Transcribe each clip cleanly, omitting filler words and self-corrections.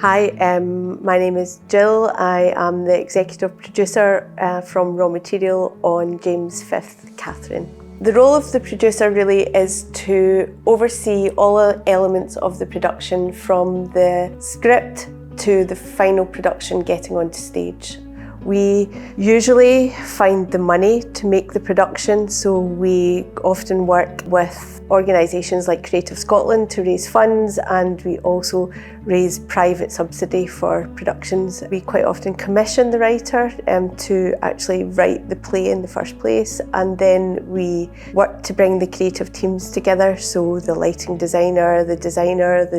Hi, my name is Jill. I am the executive producer from Raw Material on James 5th Catherine. The role of the producer really is to oversee all elements of the production, from the script to the final production getting onto stage. We usually find the money to make the production, so we often work with organisations like Creative Scotland to raise funds, and we also raise private subsidy for productions. We quite often commission the writer to actually write the play in the first place, and then we work to bring the creative teams together, so the lighting designer, the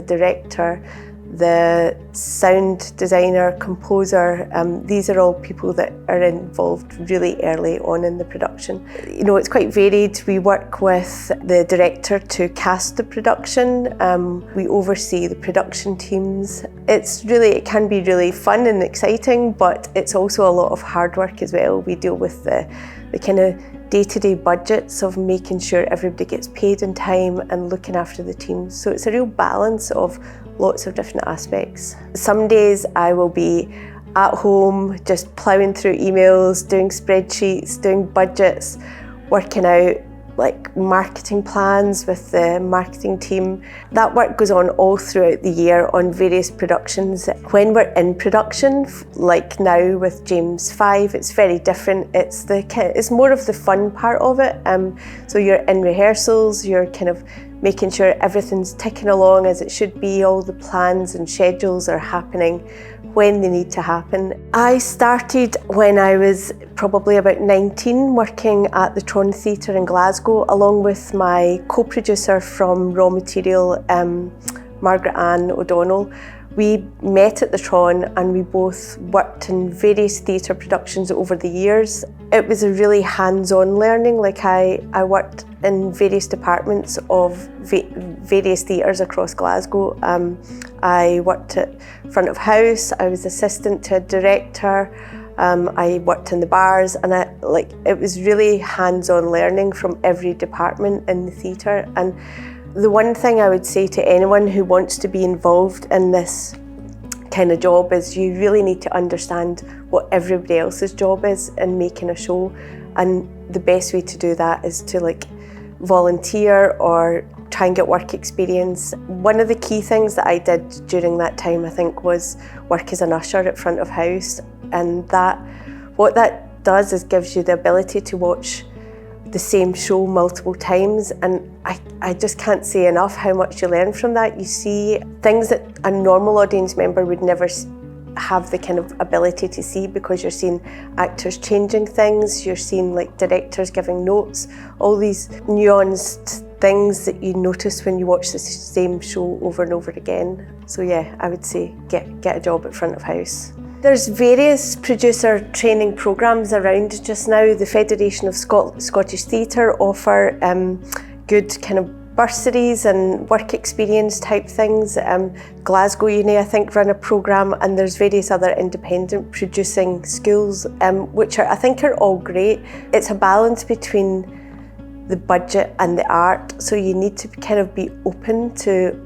director, the sound designer, composer, these are all people that are involved really early on in the production. You know, it's quite varied. We work with the director to cast the production. We oversee the production teams. It can be really fun and exciting, but it's also a lot of hard work as well. We deal with the kind of day-to-day budgets of making sure everybody gets paid in time and looking after the teams. So it's a real balance of lots of different aspects. Some days I will be at home just ploughing through emails, doing spreadsheets, doing budgets, working out like marketing plans with the marketing team. That work goes on all throughout the year on various productions. When we're in production, like now with James 5, it's very different. It's more of the fun part of it. So you're in rehearsals, you're kind of making sure everything's ticking along as it should be, all the plans and schedules are happening when they need to happen. I started when I was probably about 19, working at the Tron Theatre in Glasgow, along with my co-producer from Raw Material, Margaret Ann O'Donnell. We met at the Tron and we both worked in various theatre productions over the years. It was a really hands-on learning. Like I worked in various departments of various theatres across Glasgow. I worked at front of house, I was assistant to a director, I worked in the bars, and it was really hands-on learning from every department in the theatre. And the one thing I would say to anyone who wants to be involved in this kind of job is you really need to understand what everybody else's job is in making a show, and the best way to do that is to volunteer or try and get work experience. One of the key things that I did during that time, I think, was work as an usher at front of house, and what that does is gives you the ability to watch the same show multiple times, and I just can't say enough how much you learn from that. You see things that a normal audience member would never have the kind of ability to see, because you're seeing actors changing things, you're seeing directors giving notes, all these nuanced things that you notice when you watch the same show over and over again. So yeah, I would say get a job at front of house. There's various producer training programmes around just now. The Federation of Scottish Theatre offer good kind of bursaries and work experience type things. Glasgow Uni, I think, run a programme, and there's various other independent producing schools, which I think are all great. It's a balance between the budget and the art, so you need to kind of be open to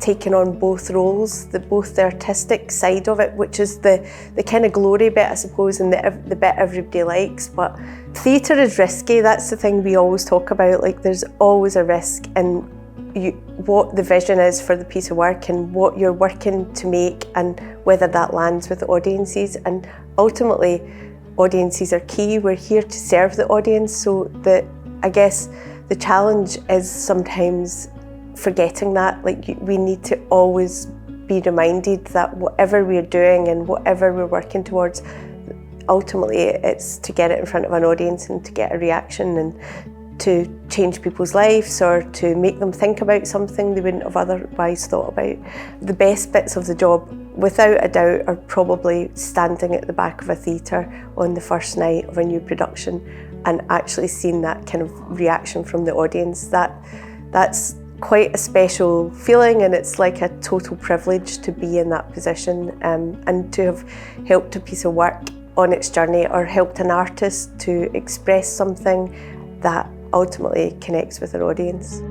taking on both roles, both the artistic side of it, which is the kind of glory bit, I suppose, and the bit everybody likes. But theatre is risky. That's the thing we always talk about. There's always a risk in what the vision is for the piece of work and what you're working to make, and whether that lands with audiences. And ultimately, audiences are key. We're here to serve the audience. So I guess the challenge is sometimes forgetting that. We need to always be reminded that whatever we're doing and whatever we're working towards, ultimately it's to get it in front of an audience and to get a reaction and to change people's lives, or to make them think about something they wouldn't have otherwise thought about. The best bits of the job, without a doubt, are probably standing at the back of a theatre on the first night of a new production and actually seeing that kind of reaction from the audience. That's quite a special feeling, and it's like a total privilege to be in that position, and to have helped a piece of work on its journey, or helped an artist to express something that ultimately connects with their audience.